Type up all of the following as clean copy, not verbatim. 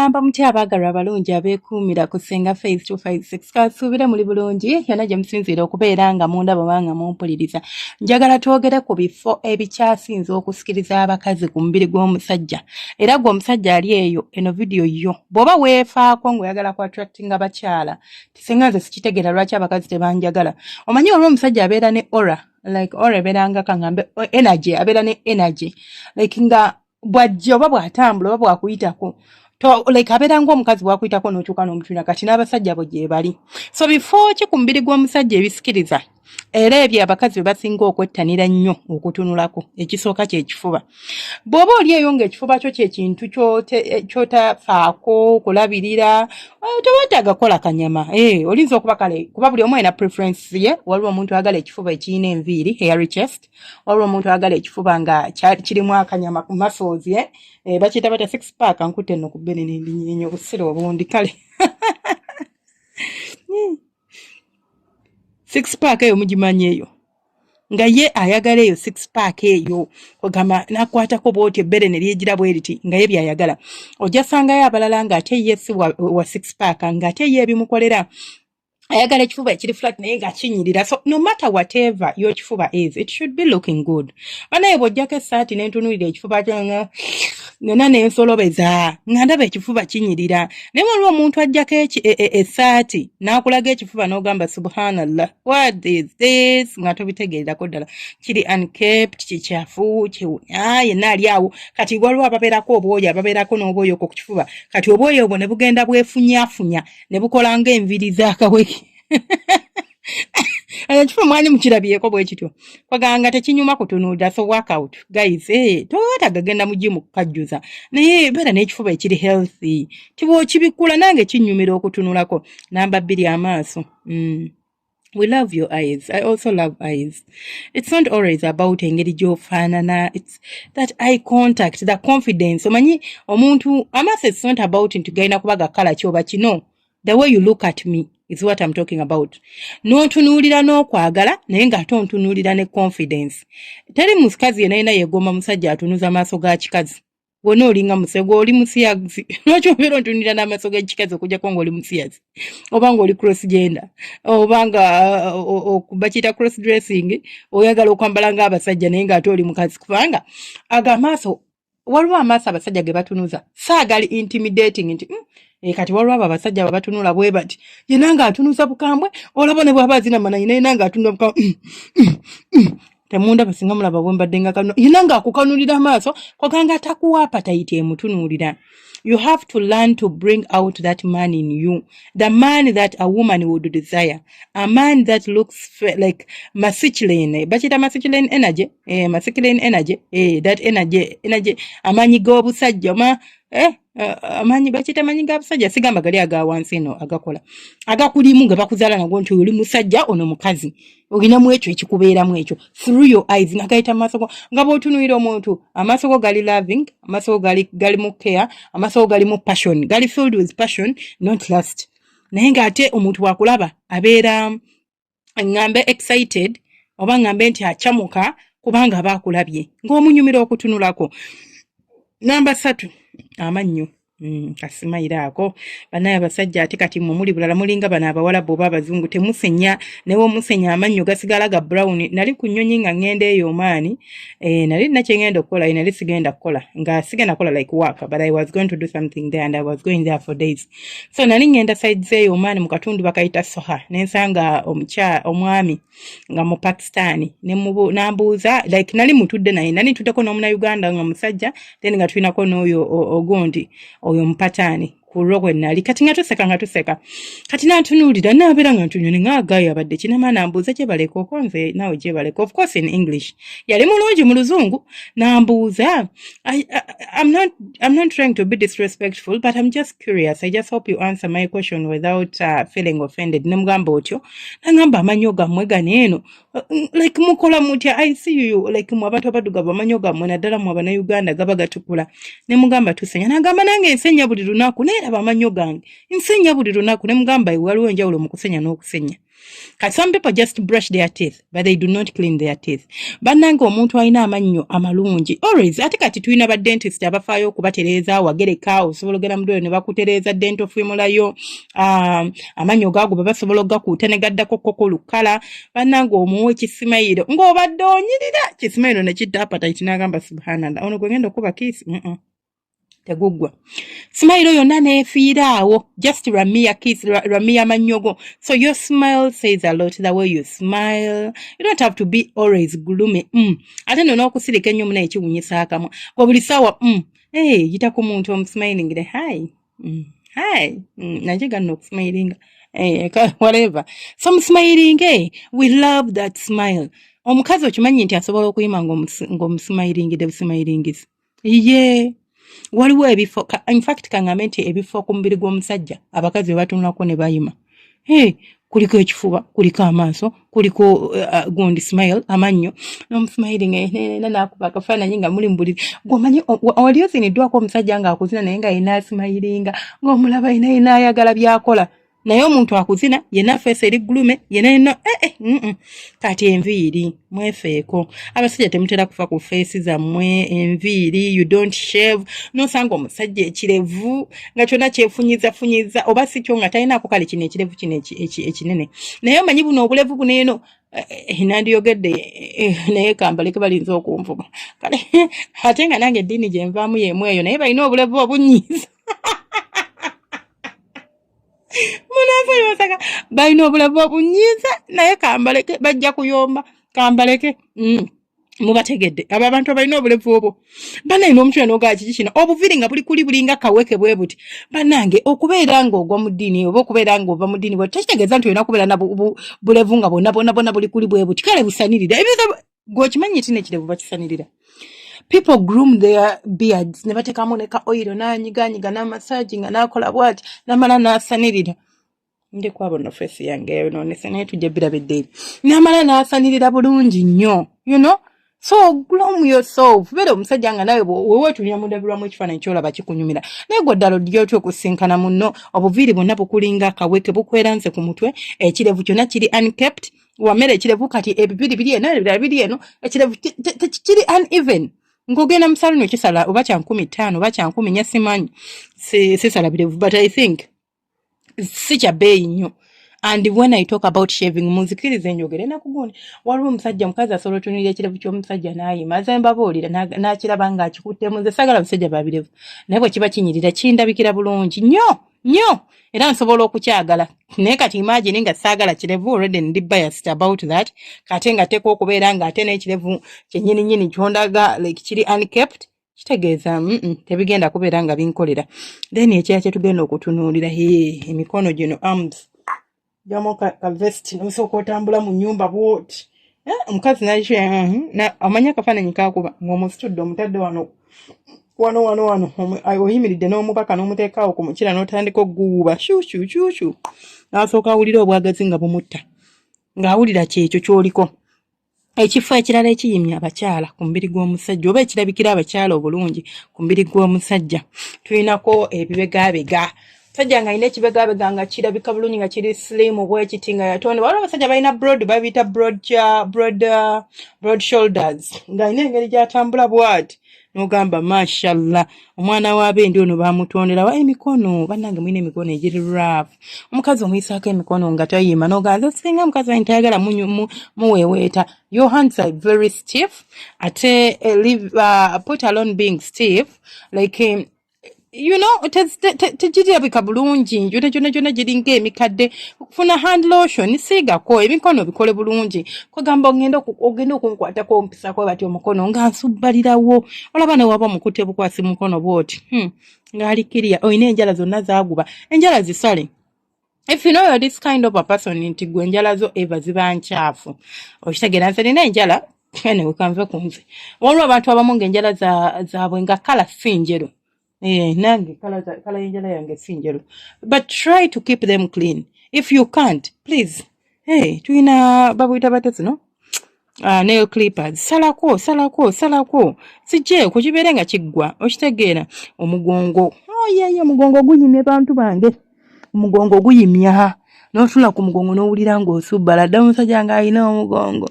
Mugamba muti abaagalwa abalungi abeekuumira ku Ssenga Face 256 kasuubire muli bulungi yonna gye musinziira okubeera nga mundaba obanga mumpuliriza. Njagala twogere ku bifo ebikyasinze okusikiriza abakazi ku mubiri gw'omusajja. Era gwe omusajja ali eyo eno vidiyo yo bw'oba weefaako ng'oyagala ku attractinga abakyala tisenga nze sikitegeera lwaki abakazi tebanjagala. Omanyi olwo omusajja abeera ne aura like aura ebeera nga kangambe energy abeera ne energy like nga bwajja oba bw'atambula oba bw'akuyitako like abeera ng'omukazi bw'akuyitako n'okyuka n'omutunya kati n'abasajja bo gye bali. So bifo ki ku mubiri gw'omusajja ebisikiriza era ebyo abakazi be basinga okwettanira nnyo okutunulako. Ekisooka kye kifuba. Bw'oba oli eyo ng'ekifuba kyo kye kintu kyotafaako kulabirira tewetaaga kukola kanyama. Olinza okuba kale kuba buli omu alina preference ye. Waliwo omuntu agala ekifuba ekirina enviiri hairy chest, waliwo omuntu agala ekifuba nga kirimu akanyama ku muscles ye. Bakiyita bata six pack ankutte nno ku bbene n'endinyeenya obusere obundi kale. Six pack eyo mugimanyi eyo nga ye ayagala eyo six pack eyo ogamba nakwatako bwoti ebbere ne lyegira bwe liti nga ye byayagala. Ojja sangayo abalala ng'ate ye si wa six pack ng'ate ye ebimukolera ayagala ekifuba ekiri flat naye nga kinyirira. So no matter whatever your kifuba is, it should be looking good. Banaye bw'ojjako essaati n'entunulira ekifuba kyanga nena n'ensolobeza nga ndaba ekifuba kinyirira. Naye waliwo omuntu ajjako essaati n'akulaga ekifuba n'ogamba subhanallah, what is this? Nga tobitegeererako ddala. Kiri unkept, kikyafu, kiwunya, yenna ali awo. Kati waliwo ababeerako obwoya, ababeerako n'obwoya okwo ku kifuba. Kati obwoya obwo ne bugenda bwefunyaafunya ne bukola ng'enviiri z'akaweki. Ekifuba mwani mukirabyeko bwe kityo. Kwaganga tekinyuma kutunuulira. So work out guys. Toyota genda mu gym kukajjuza. Naye beera n'ekifuba ekiri healthy. Kibikula nange kinyumira okutunulako. Namba 2 amaaso. We love your eyes. I also love eyes. It's not always about engeri gy'ofaanana. It's that eye contact, the confidence. Omanyi omuntu amaaso, it's not about nti galina kuba gakala kyoba kino. The way you look at me is what I'm talking about. N'ontunuulira n'okwagala naye ng'ate ontunuulira ne confidence. Teri musikazi yenna yeegomba musajja atunuza amaaso ga kikazi. Wonna olinga musego oli musiyazi. Lwaki obeera ontunuulira n'amaaso g'ekikazi okuggyako ng'oli musiyazi? Oba ng'oli cross gender. Oba nga bakiyita cross dressing. Oyagala okwambala ng'abasajja naye ng'ate oli mukazi kubanga aga amaaso waliwo amaaso abasajja ge batunuza saagali intimidating nti kati waliwo abo abasajja babatunula bwe bati yenna ng'atunuza bukambwe olaba ne bw'aba azina mananyi naye yenna ng'atunula bukambwe temunda basinga mulaba bwe mbadde nga kano yenna ng'akukanulira amaaso kwaganga atakuwa appetite emutunuulira. You have to learn to bring out that man in you, the man that a woman would desire, a man that looks like masculine. Bakita masculine energy, masculine energy, that energy, amanyi g'obusajja amanyi bakita amanyi g'abusajja sigamba gali aga wansi eno agakola agakulimu nga bakuzaala nago nti oli musajja ono mukazi olinamu ekyo ekikubeeramu ekyo through your eyes nga gayita amaaso go nga bw'otunuulira omuntu amaaso go gali loving, amaaso go gali mu care, amaaso go gali mu passion, gali filled with passion, not lust. Naye ng'ate omuntu wakulaba abeera ngambe excited oba ngambe nti acamuka kubanga baakulabye ng'omunyumira okutunulako. Namba 3 amannyo. Kasimayiraako banaye abasajja ate kati muli bulala mulinga bana abawala boba abazungu temusenya newo musenya amannyo gasigala ga brown. Nali ku nnyonyi nga ngenda eyo maani nali nakengenda okukola nali sigenda kukola nga sigenda kukola like work but I was going to do something there and I was going there for days. So nali ngenda sides eyo maani mu katundu bakayita Soha nensanga omwami nga mu Pakistan nambuuza like nali mutudde naye nali tuddeko n'omuna Uganda nga musajja then nga tulinako n'oyo ogondi oyo mpatani kurogo nali kati nga tuseka kati natunuulira nabeera nga ntunyoni ng'agayo abadde kinama nambuuza gye baleka okonze nawe gye baleka of course in English yali mulungi mu luzungu nambuuza I'm not trying to be disrespectful but I'm just curious. I just hope you answer my question without feeling offended. Nemugamba otyo nangamba amanyo gammwe ganeeno like mukola mutya I see you like mu abantu abadugavu amanyo gammwe naddala mu abana Uganda gaba gatukula nemugamba tusenya nagamba nange ensenya buli lunaku neera amanyo gange nsenya buli lunaku nemugamba waliwo enjawulo mu kusenya n'okusenya Cause some people just brush their teeth, but they do not clean their teeth. Bannange omuntu alina amannyo amalungi. Always, ate kati tulina ba dentist abafaayo okubatereeza wagereka osobola ogenda mu ddwaliro ne bakutereeza dental formulayo. Amannyo gaago basobola okugakuuta ne gaddako koko lukala. Bannange omuwa ekisimayiro ng'obadde onyirira kisimayiro ne kidda appetite n'agamba subhanallah. Ono gwe ngenda okuba kiisi. Tegugwa. Smile yonna nefiiraawo. Just ramia kiss, ramia manyogo. So your smile says a lot. The way you smile. You don't have to be always gloomy. Ate no n'okusirika ennyo muna ekiwunyisa akamwa. Buli ssaawa yita ku muntu omusmiling de hi. Hi. Najega n'okusmilinga. Whatever. Some smiling, we love that smile. Omukazi okimanyi nti asobola okuyima ng'omusmiling de busmilingis. Yeah. Waliwo ebifo, in fact kangambe nti ebifo ku mubiri gw'omusajja abakazi batunulako ne bayima. Kuliko ekifuba, kuliko amaaso, kuliko gundi smile, amannyo, n'omusmiling n'akuba akafaananyi nga muli mbuliri. Gw'omanyi oli oziniddwako omusajja ng'akuzina naye nga yina smilinga, ng'omulaba yina ayagala by'akola. Naye omuntu akuzina yenna face eri gulume yenna kati enviiri mwefeeko abasajja temutera kufa ku face zammwe enviiri you don't shave nosanga omusajja ekirevu nga kyonna kyefunyiza oba si kyo nga talinaako kale kino ekirevu kino ekinene naye omanyi buno obulevu buno eno nandiyogedde naye kambaleke balinza okunvuba kale ate nga nange eddiini gye nvaamu y'emu eyo naye balina obulevu obunyiiza Munafa yosaka balina obulavu obunyiiza naye kambaleke bajja kuyomba kambaleke mubategedde abo abantu balina obulevu obwo banayina omutwe n'ogaa kiki kino obuviri nga buli kuli bulinga kaweke bwe buti banange okubeera nga ogwa mu ddiini oba okubeera nga ova mu ddiini bwe tekitegeeza nti olina kubeera na bulevu nga bonna buli kuli bwe buti kale busanirira ebyo gw'okimanyi nti n'ekirevu bakisanirira. People groom their beards. Never take amoneka oil n'anyiganyiga n'amassaging n'akola bwati n'amala n'asanirira. Ndi kwabona face yange no nesene tujebira bedde. N'amala n'asanirira bulungi nnyo. You know? So groom yourself. Bero omusajja nga nawe wewe tunya mudabirwamu ekifaananyi kyolaba kikunyumira. Naye gwe ddala ddyo okusinkana munno obuviiri bwonna bukulinga akaweke bukweranze ku mutwe ekirevu kyonna kiri unkept. Wamera ekirevu kati ebibiri biri eno ekirevu kiri uneven. Ngogenda musaluni kisala oba kya 15 oba kya 10 nyasimanyi sisala birevu but I think si kya bei nnyo. And when I talk about shaving muzikirize njogere nakugone waliwo omusajja mukazi asobola tunira ekirevu ky'omusajja n'ayima azemba boolira n'akiraba nga akikutte muze sagala musajja babirevu naye bwe kiba kinyirira kindabikira bulungi nnyo era nsobola okukyagala naye kati imagine nga saagala kirevu already ndi biased about that kate nga teko okubeera nga ate n'ekirevu kyennyini kyondaga like kiri unkept kitegeeza tebigenda kubeera nga binkolera then ekya kye tugenda okutunuulira emikono gino arms jamo ka vest n'osooka otambula mu nnyumba bwoti omukazi amanya akafaananyi kakuba ng'omusitudde omutadde wano oyimiridde n'omubaka n'omuteekaawo ku mukira n'otandika oguuba shushu n'asooka awulira obwagazi nga bumutta ng'awulira kyekyo ky'oliko ekifo ekirala ekiyimya abakyala ku mubiri gw'omusajja oba ekirabikira abakyala obulungi ku mubiri gw'omusajja tulinako ebibegabega sajja nga ine ekibegabega nga kirabika bulungi nga kiri slim bwekiti nga yatonde waliwo abasajja balina broad babiyita broad shoulders nga ine engeri gy'atambula bwati n'ogamba mashallah omwana w'abendi ono bamutondera emikono bannange mulina emikono egiri rough omukazi omuyisaako emikono nga tayima n'oganza singa omukazi wange tayagala muweeweeta your hands are very stiff ate put alone being stiff like you know tegirabika bulungi njote kyonna giringa emikadde okufuna hand lotion siigako emikono bikole bulungi kwegamba ogenda okunkwatako ompisako bati omukono nga nsubbalirawo olaba ne waba mukutte bukwasi mukono bwoti ng'alikiriya oyina enjala zonna zaaguba enjala zisale. If you know you're this kind of a person nti gwe enjala zo eva ziba nkyafu okitegeera nze nina enjala ene kanve kunze waliwo abantu abamu ng'enjala zaabwe nga kala si njeru nange kala y'enjala yange si njeru but try to keep them clean if you can't please tulina babuyita batezi no nail clippers salako sijje kukibeere nga kiggwa okitegeera omugongo omugongo guyimye bantu bange omugongo guyimya n'otula ku mugongo n'owulira ng'osubbala dda omusajja ng'alina omugongo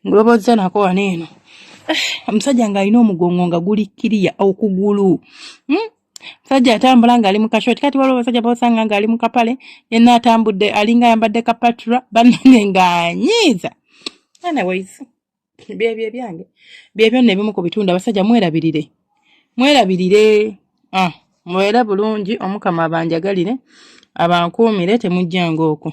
ngulobozza nako wano eno omusajja ng'alina omugongo nga guli kiriya okugulu musajja atambula ng'ali mu kashoti kati waliwo abasajja bosanga ng'ali mu kapale yenna atambudde alinga ayambadde kapatula bannange ng'anyiiza anyways byebyo ebyange byebyo nno ebimu ku bitundu abasajja mwerabirire mubeere bulungi omukama abanjagalire abankuumire temujjanga okwo